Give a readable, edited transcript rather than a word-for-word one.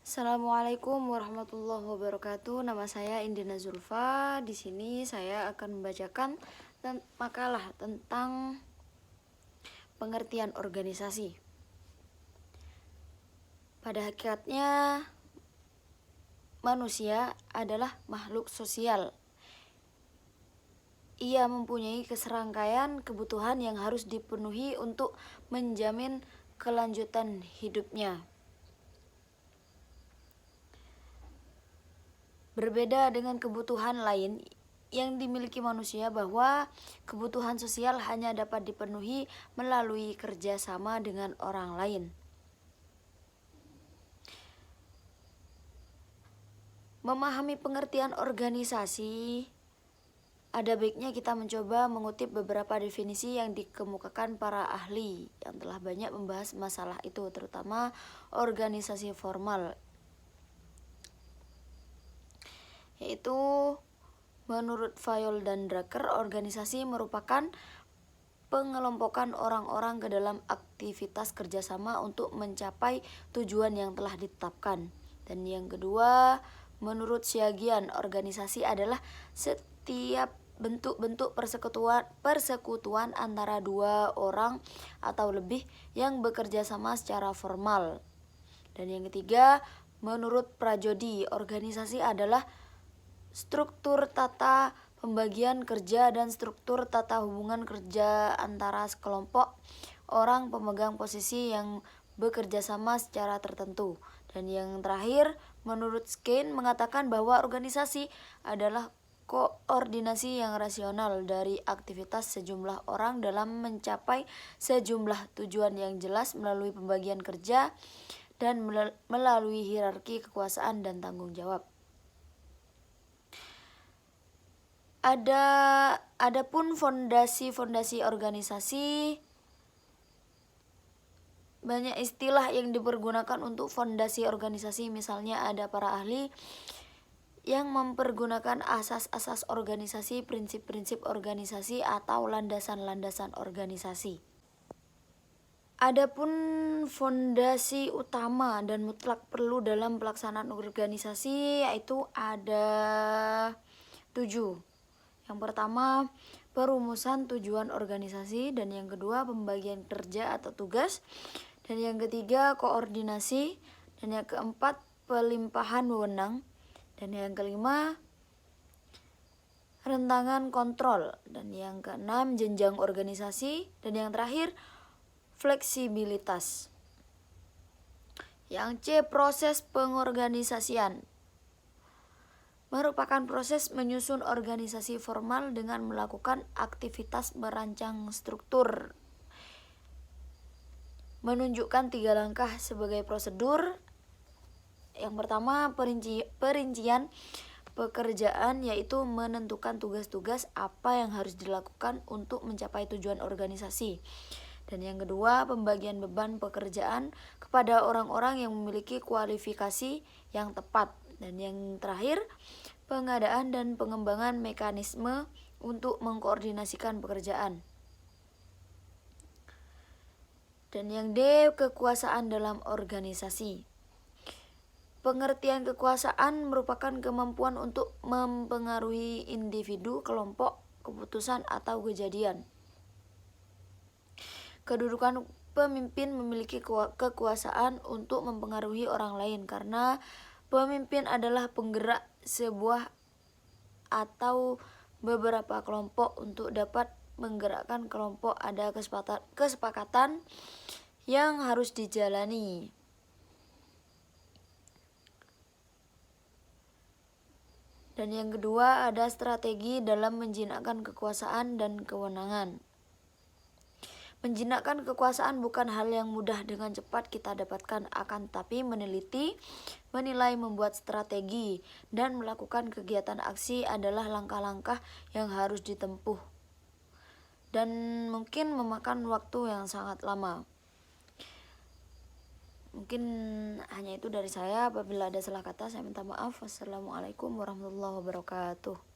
Assalamualaikum warahmatullahi wabarakatuh. Nama saya Indina Zulfa. Di sini saya akan membacakan makalah tentang pengertian organisasi. Pada hakikatnya, manusia adalah makhluk sosial. Ia mempunyai keserangkaian kebutuhan yang harus dipenuhi untuk menjamin kelanjutan hidupnya. Berbeda dengan kebutuhan lain yang dimiliki manusia, bahwa kebutuhan sosial hanya dapat dipenuhi melalui kerjasama dengan orang lain. Memahami pengertian organisasi, ada baiknya kita mencoba mengutip beberapa definisi yang dikemukakan para ahli yang telah banyak membahas masalah itu, terutama organisasi formal, yaitu menurut Fayol dan Drucker, organisasi merupakan pengelompokan orang-orang ke dalam aktivitas kerjasama untuk mencapai tujuan yang telah ditetapkan. Dan yang kedua, menurut Syagian, organisasi adalah setiap bentuk-bentuk persekutuan antara dua orang atau lebih yang bekerja sama secara formal. Dan yang ketiga, menurut Prajodi, organisasi adalah struktur tata pembagian kerja dan struktur tata hubungan kerja antara sekelompok orang pemegang posisi yang bekerja sama secara tertentu. Dan yang terakhir, menurut Skene, mengatakan bahwa organisasi adalah koordinasi yang rasional dari aktivitas sejumlah orang dalam mencapai sejumlah tujuan yang jelas melalui pembagian kerja dan melalui hierarki kekuasaan dan tanggung jawab. Adapun fondasi-fondasi organisasi, banyak istilah yang dipergunakan untuk fondasi organisasi. Misalnya ada para ahli yang mempergunakan asas-asas organisasi, prinsip-prinsip organisasi, atau landasan-landasan organisasi. Adapun fondasi utama dan mutlak perlu dalam pelaksanaan organisasi, yaitu ada 7. Yang pertama, perumusan tujuan organisasi, dan yang kedua, pembagian kerja atau tugas, dan yang ketiga, koordinasi, dan yang keempat, pelimpahan wewenang, dan yang kelima, rentangan kontrol, dan yang keenam, jenjang organisasi, dan yang terakhir, fleksibilitas. Yang C, proses pengorganisasian, merupakan proses menyusun organisasi formal dengan melakukan aktivitas merancang struktur. Menunjukkan 3 langkah sebagai prosedur. Yang pertama, perincian pekerjaan, yaitu menentukan tugas-tugas apa yang harus dilakukan untuk mencapai tujuan organisasi. Dan yang kedua, pembagian beban pekerjaan kepada orang-orang yang memiliki kualifikasi yang tepat. Dan yang terakhir, pengadaan dan pengembangan mekanisme untuk mengkoordinasikan pekerjaan. Dan yang D, kekuasaan dalam organisasi. Pengertian kekuasaan merupakan kemampuan untuk mempengaruhi individu, kelompok, keputusan, atau kejadian. Kedudukan pemimpin memiliki kekuasaan untuk mempengaruhi orang lain, karena pemimpin adalah penggerak sebuah atau beberapa kelompok untuk dapat menggerakkan kelompok. Ada kesepakatan yang harus dijalani. Dan yang kedua, ada strategi dalam menjinakkan kekuasaan dan kewenangan. Menjinakkan kekuasaan bukan hal yang mudah dengan cepat kita dapatkan, akan tapi meneliti, menilai, membuat strategi, dan melakukan kegiatan aksi adalah langkah-langkah yang harus ditempuh, dan mungkin memakan waktu yang sangat lama. Mungkin hanya itu dari saya. Apabila ada salah kata, saya minta maaf. Wassalamualaikum warahmatullahi wabarakatuh.